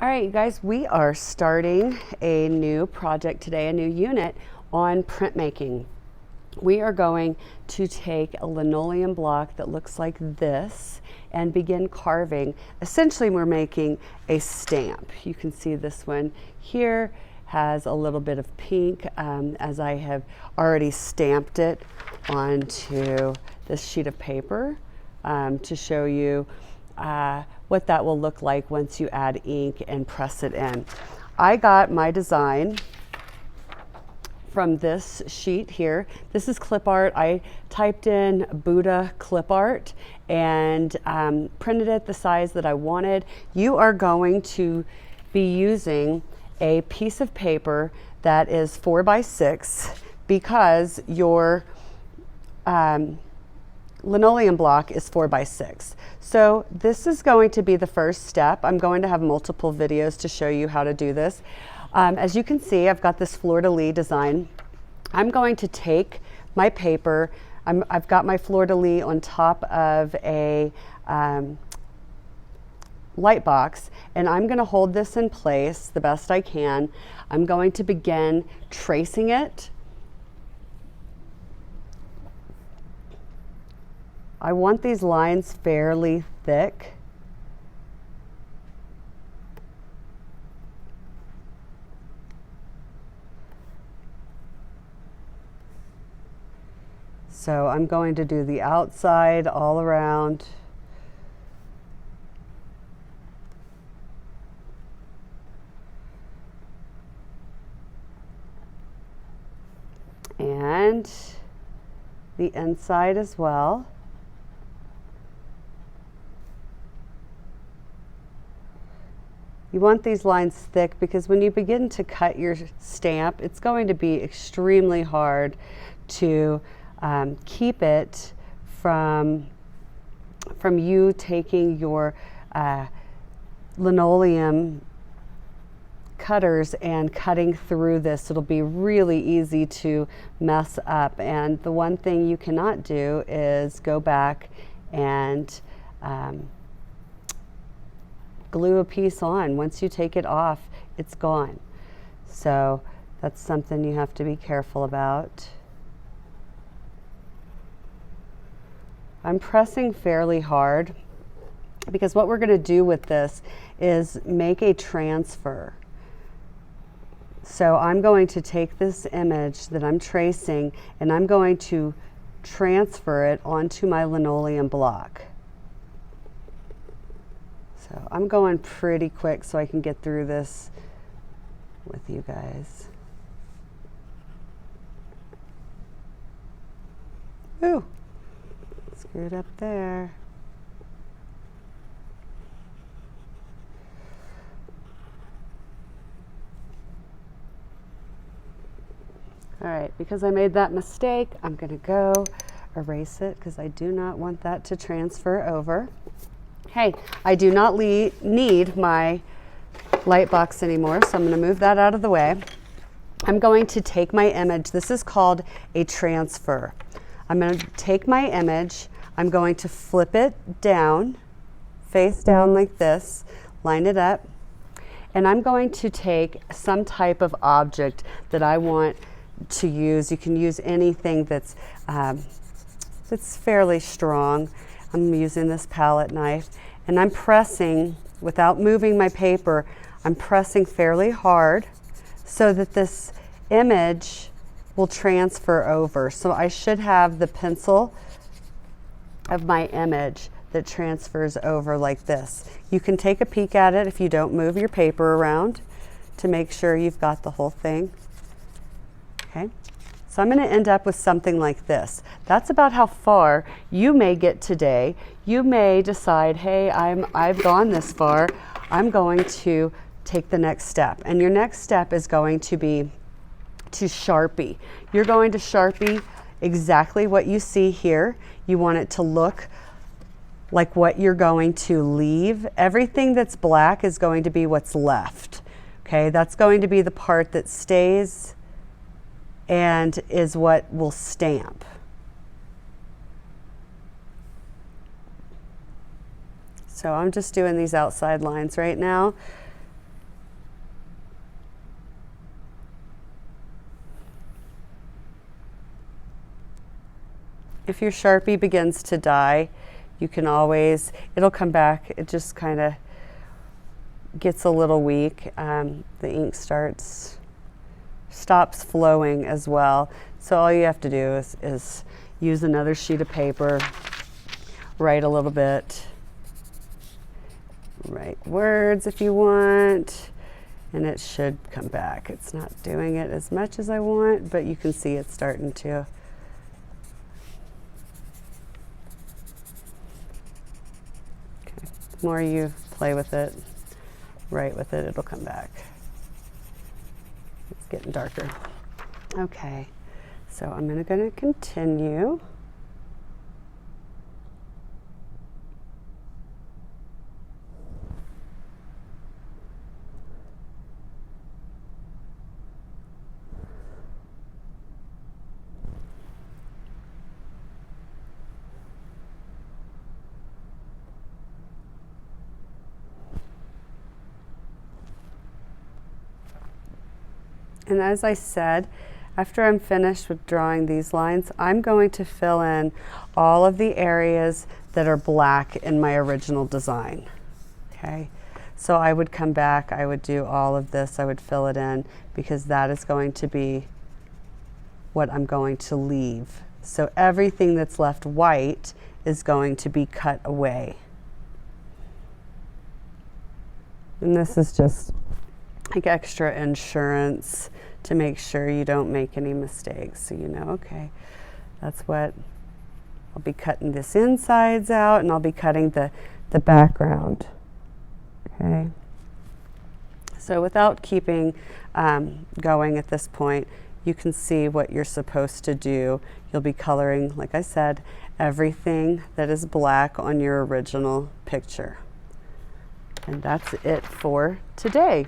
All right, you guys, we are starting a new project today, a new unit on printmaking. We are going to take a linoleum block that looks like this and begin carving. Essentially, we're making a stamp. You can see this one here has a little bit of pink as I have already stamped it onto this sheet of paper to show you what that will look like once you add ink and press it in. I got my design from this sheet here. This is clip art. I typed in Buddha clip art and printed it the size that I wanted. You are going to be using a piece of paper that is 4x6 because your linoleum block is 4x6. So this is going to be the first step. I'm going to have multiple videos to show you how to do this. As you can see, I've got this fleur-de-lis design. I'm going to take my paper. I've got my fleur-de-lis on top of a light box, and I'm going to hold this in place the best I can. I'm going to begin tracing it. I want these lines fairly thick. So I'm going to do the outside all around. And the inside as well. You want these lines thick because when you begin to cut your stamp, it's going to be extremely hard to keep it from you taking your linoleum cutters and cutting through this. It'll be really easy to mess up. And the one thing you cannot do is go back and glue a piece on. Once you take it off, it's gone. So that's something you have to be careful about. I'm pressing fairly hard because what we're going to do with this is make a transfer. So I'm going to take this image that I'm tracing and I'm going to transfer it onto my linoleum block. So I'm going pretty quick so I can get through this with you guys. Ooh, screwed up there. All right, because I made that mistake, I'm going to go erase it because I do not want that to transfer over. Hey, I do not need my light box anymore, so I'm going to move that out of the way. I'm going to take my image. This is called a transfer. I'm going to take my image. I'm going to flip it down, face down like this, line it up, and I'm going to take some type of object that I want to use. You can use anything that's fairly strong. I'm using this palette knife and I'm pressing without moving my paper. I'm pressing fairly hard so that this image will transfer over. So I should have the pencil of my image that transfers over like this. You can take a peek at it if you don't move your paper around to make sure you've got the whole thing. Okay. So I'm going to end up with something like this. That's about how far you may get today. You may decide, hey, I've gone this far. I'm going to take the next step. And your next step is going to be to Sharpie. You're going to Sharpie exactly what you see here. You want it to look like what you're going to leave. Everything that's black is going to be what's left. Okay, that's going to be the part that stays and is what will stamp. So I'm just doing these outside lines right now. If your Sharpie begins to die, you can always, it'll come back. It just kind of gets a little weak. The ink stops flowing as well. So all you have to do is use another sheet of paper, write a little bit, write words if you want, and it should come back. It's not doing it as much as I want, but you can see it's starting to. Okay. The more you play with it, write with it, it'll come back. It's getting darker. Okay, so I'm going to continue. And as I said, after I'm finished with drawing these lines, I'm going to fill in all of the areas that are black in my original design. Okay, so I would come back, I would do all of this, I would fill it in, because that is going to be what I'm going to leave. So everything that's left white is going to be cut away. And this is just like extra insurance to make sure you don't make any mistakes. So you know, okay, that's what I'll be cutting this insides out, and I'll be cutting the background. Okay. So without keeping going at this point, you can see what you're supposed to do. You'll be coloring, like I said, everything that is black on your original picture. And that's it for today.